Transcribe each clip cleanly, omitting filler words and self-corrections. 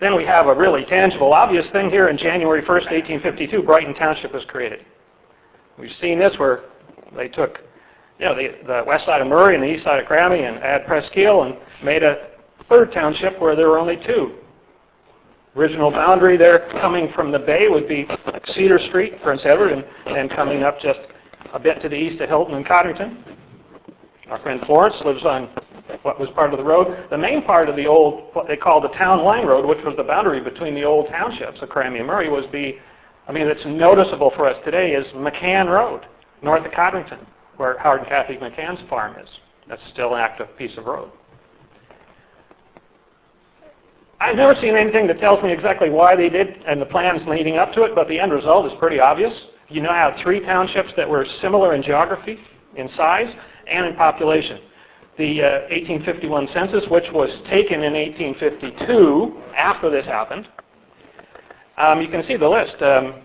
Then we have a really tangible, obvious thing here. In January 1st, 1852, Brighton Township was created. We've seen this where they took, the west side of Murray and the east side of Crammy and add Presqu'île and made a third township where there were only two. Original boundary there coming from the bay would be Cedar Street, Prince Edward, and coming up just a bit to the east of Hilton and Cottington. Our friend Florence lives on what was part of the road. The main part of the old, what they call the town line road, which was the boundary between the old townships of Crammy and Murray, it's noticeable for us today, is McCann Road, north of Cottington, where Howard and Kathy McCann's farm is. That's still an active piece of road. I've never seen anything that tells me exactly why they did and the plans leading up to it, but the end result is pretty obvious. You now have three townships that were similar in geography, in size, and in population. The 1851 census, which was taken in 1852, after this happened, you can see the list.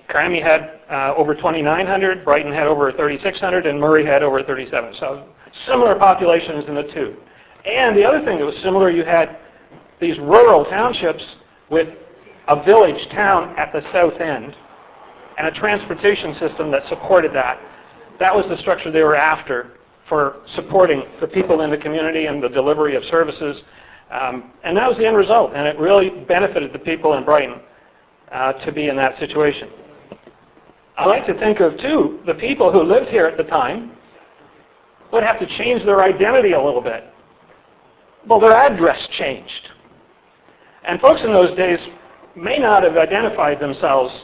Crammy had over 2,900, Brighton had over 3,600, and Murray had over 37. So similar populations in the two. And the other thing that was similar, you had these rural townships with a village town at the south end and a transportation system that supported that. That was the structure they were after for supporting the people in the community and the delivery of services. And that was the end result. And it really benefited the people in Brighton to be in that situation. I like to think of, too, the people who lived here at the time would have to change their identity a little bit. Well, their address changed. And folks in those days may not have identified themselves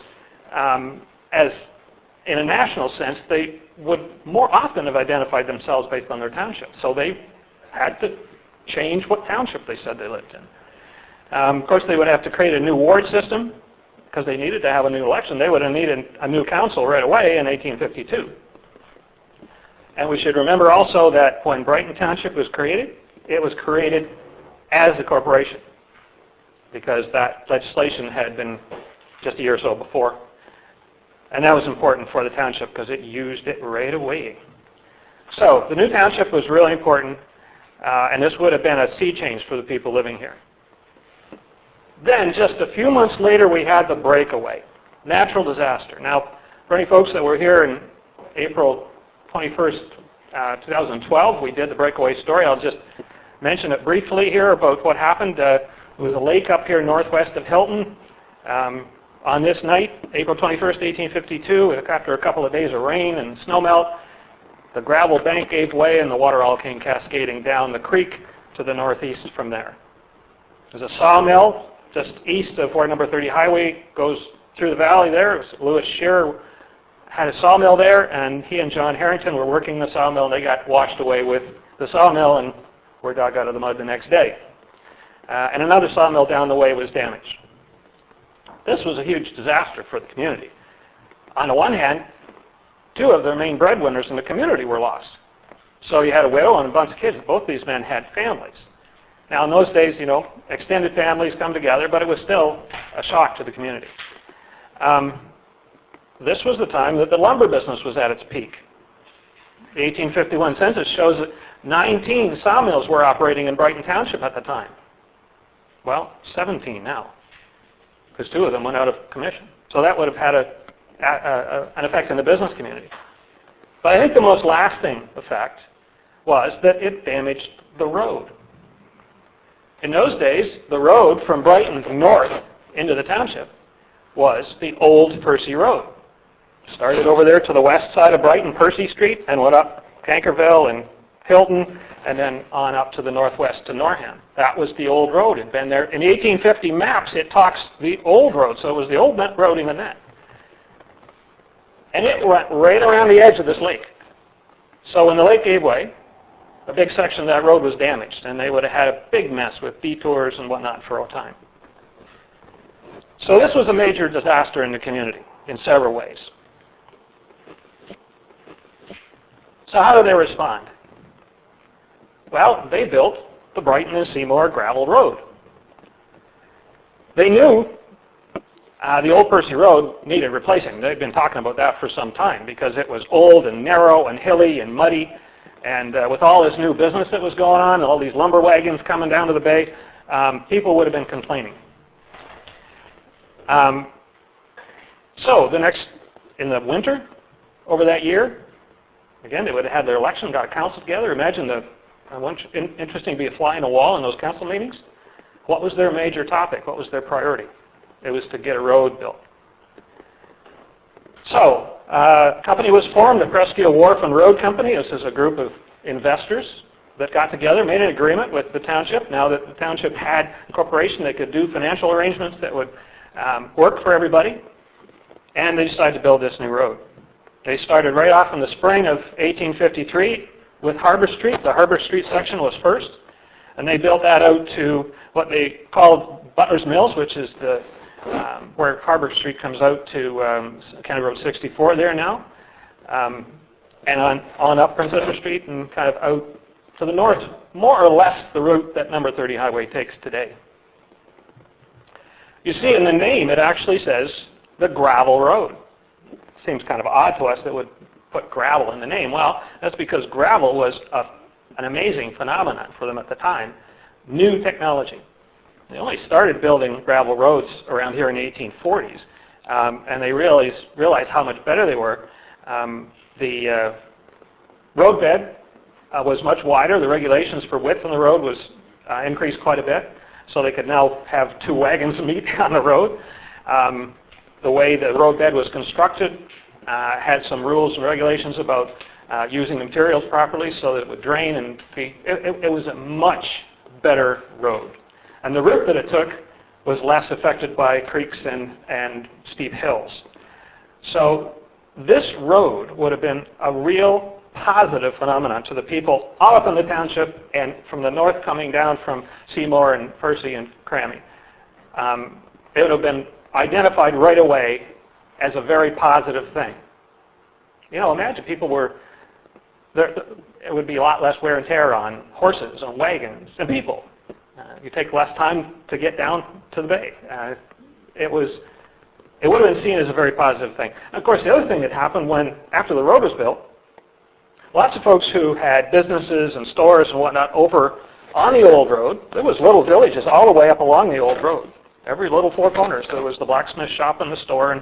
as, in a national sense, they would more often have identified themselves based on their township. So they had to change what township they said they lived in. Of course, they would have to create a new ward system because they needed to have a new election. They would have needed a new council right away in 1852. And we should remember also that when Brighton Township was created, it was created as a corporation, because that legislation had been just a year or so before. And that was important for the township because it used it right away. So the new township was really important, and this would have been a sea change for the people living here. Then just a few months later, we had the Breakaway, natural disaster. Now, for any folks that were here in April 21st, 2012, we did the Breakaway story. I'll just mention it briefly here about what happened. There was a lake up here northwest of Hilton. On this night, April 21st, 1852, after a couple of days of rain and snowmelt, the gravel bank gave way and the water all came cascading down the creek to the northeast from there. There's a sawmill just east of where number 30 highway goes through the valley there. Lewis Shearer had a sawmill there, and he and John Harrington were working the sawmill, and they got washed away with the sawmill and were dug out of the mud the next day. And another sawmill down the way was damaged. This was a huge disaster for the community. On the one hand, two of their main breadwinners in the community were lost. So you had a widow and a bunch of kids. Both these men had families. Now, in those days, extended families come together, but it was still a shock to the community. This was the time that the lumber business was at its peak. The 1851 census shows that 19 sawmills were operating in Brighton Township at the time. Well, 17 now, because two of them went out of commission. So that would have had an effect in the business community. But I think the most lasting effect was that it damaged the road. In those days, the road from Brighton north into the township was the old Percy Road. Started over there to the west side of Brighton, Percy Street, and went up Cankerville and Hilton, and then on up to the northwest to Norham. That was the old road. It had been there. In the 1850 maps, it talks the old road, so it was the old road even then. And it went right around the edge of this lake. So when the lake gave way, a big section of that road was damaged, and they would have had a big mess with detours and whatnot for a time. So this was a major disaster in the community in several ways. So how did they respond? Well, they built the Brighton and Seymour gravel road. They knew the old Percy Road needed replacing. They'd been talking about that for some time because it was old and narrow and hilly and muddy. And with all this new business that was going on, all these lumber wagons coming down to the bay, people would have been complaining. So in the winter, over that year, again, they would have had their election, got a council together. Imagine interesting to be a fly in a wall in those council meetings. What was their major topic? What was their priority? It was to get a road built. So, a company was formed, the Presque Wharf and Road Company. This is a group of investors that got together, made an agreement with the township. Now that the township had a corporation that could do financial arrangements that would work for everybody, and they decided to build this new road. They started right off in the spring of 1853 with Harbor Street. The Harbor Street section was first, and they built that out to what they called Butler's Mills, which is where Harbor Street comes out to County Road 64 there now, and on up Prince Edward Street and kind of out to the north, more or less the route that number 30 highway takes today. You see in the name it actually says the gravel road. Seems kind of odd to us that would put gravel in the name. Well, that's because gravel was an amazing phenomenon for them at the time. New technology. They only started building gravel roads around here in the 1840s, and they realized how much better they were. The roadbed was much wider. The regulations for width on the road was increased quite a bit, so they could now have two wagons meet on the road. The way the roadbed was constructed had some rules and regulations about using the materials properly so that it would drain and be. It was a much better road. And the route that it took was less affected by creeks and steep hills. So this road would have been a real positive phenomenon to the people all up in the township and from the north coming down from Seymour and Percy and Crammy. It would have been identified right away as a very positive thing. You know, imagine people were, it would be a lot less wear and tear on horses, on wagons, and people. You take less time to get down to the bay. It would have been seen as a very positive thing. And of course, the other thing that happened after the road was built, lots of folks who had businesses and stores and whatnot over on the old road, there was little villages all the way up along the old road. Every little four corners, there was the blacksmith shop and the store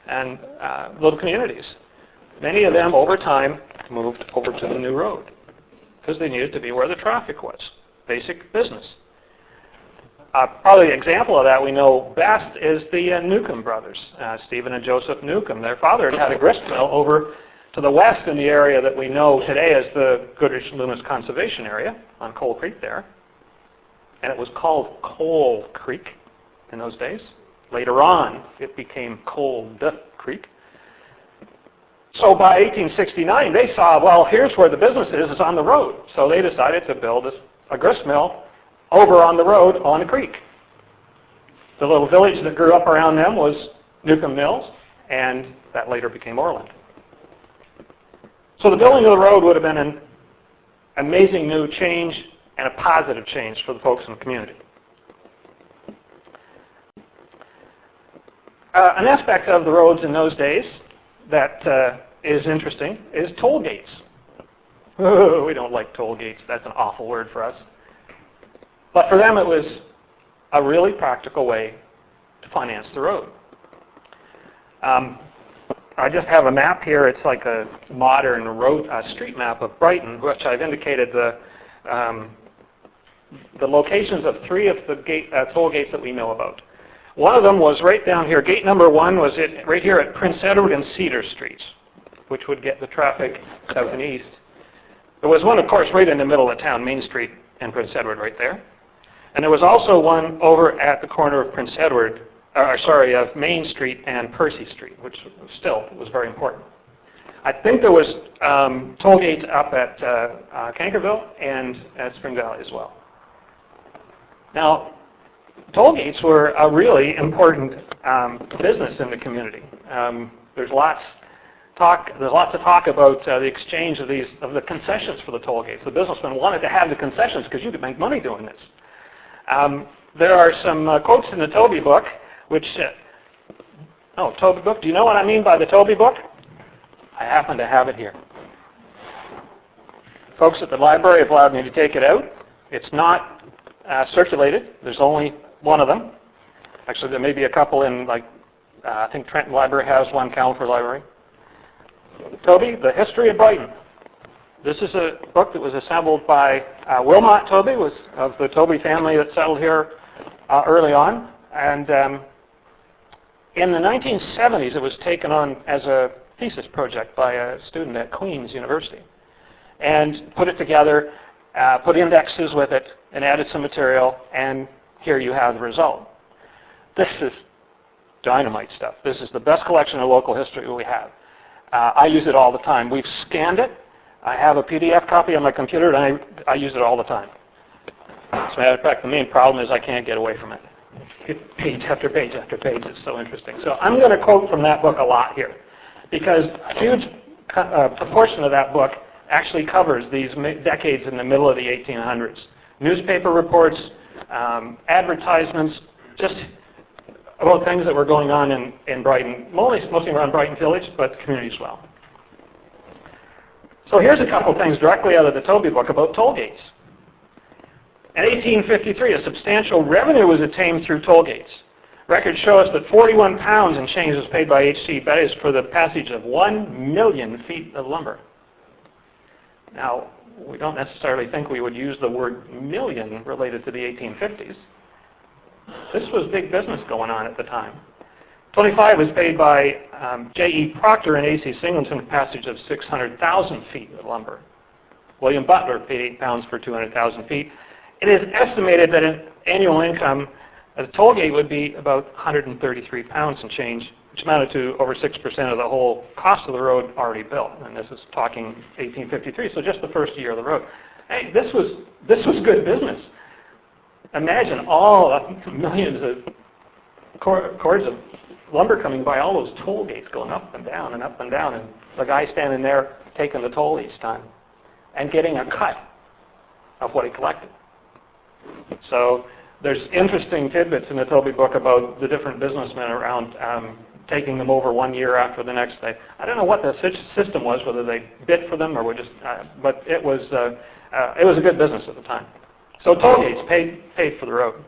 and little communities. Many of them, over time, moved over to the new road because they needed to be where the traffic was. Basic business. Probably an example of that we know best is the Newcomb brothers, Stephen and Joseph Newcomb. Their father had a grist mill over to the west in the area that we know today as the Goodrich-Loomis Conservation Area on Coal Creek there. And it was called Coal Creek in those days. Later on, it became Cold Creek. So by 1869, they saw, well, here's where the business is on the road. So they decided to build a grist mill over on the road on the creek. The little village that grew up around them was Newcomb Mills, and that later became Orland. So the building of the road would have been an amazing new change and a positive change for the folks in the community. An aspect of the roads in those days that is interesting is toll gates. Oh, we don't like toll gates. That's an awful word for us. But for them, it was a really practical way to finance the road. I just have a map here. It's like a modern street map of Brighton, which I've indicated the locations of three of the toll gates that we know about. One of them was right down here. Gate number 1 was right here at Prince Edward and Cedar Streets, which would get the traffic south and east. There was one, of course, right in the middle of town, Main Street and Prince Edward right there. And there was also one over at the corner of of Main Street and Percy Street, which still was very important. I think there was toll gates up at Cankerville and at Spring Valley as well. Now, toll gates were a really important business in the community. There's lots of talk about the exchange of the concessions for the toll gates. The businessmen wanted to have the concessions because you could make money doing this. There are some quotes in the Toby book, which Toby book. Do you know what I mean by the Toby book? I happen to have it here. Folks at the library have allowed me to take it out. It's not circulated. There's only one of them. Actually, there may be a couple in like I think Trenton Library has one, California Library. Toby, The History of Brighton. This is a book that was assembled by Wilmot Toby, was of the Toby family that settled here early on. And in the 1970s, it was taken on as a thesis project by a student at Queen's University, and put it together, put indexes with it, and added some material, and here you have the result. This is dynamite stuff. This is the best collection of local history we have. I use it all the time. We've scanned it. I have a PDF copy on my computer, and I use it all the time. As a matter of fact, the main problem is I can't get away from it. Page after page after page. It's so interesting. So I'm going to quote from that book a lot here, because a huge proportion of that book actually covers these decades in the middle of the 1800s. Newspaper reports, advertisements, just about things that were going on in Brighton, mostly around Brighton Village, but the community as well. So here's a couple things directly out of the Toby book about toll gates. In 1853, a substantial revenue was attained through toll gates. Records show us that 41 pounds in change was paid by H.C. Bettis for the passage of 1 million feet of lumber. Now, we don't necessarily think we would use the word million related to the 1850s. This was big business going on at the time. 25 was paid by J.E. Proctor and A.C. Singleton for passage of 600,000 feet of lumber. William Butler paid 8 pounds for 200,000 feet. It is estimated that an annual income at a toll gate would be about 133 pounds and change, which amounted to over 6% of the whole cost of the road already built. And this is talking 1853, so just the first year of the road. Hey, this was good business. Imagine all the millions of cords of lumber coming by, all those toll gates going up and down and up and down, and the guy standing there taking the toll each time and getting a cut of what he collected. So there's interesting tidbits in the Toby book about the different businessmen around taking them over 1 year after the next day. I don't know what the system was, whether they bid for them or were just, but it was a good business at the time. So toll gates paid for the road.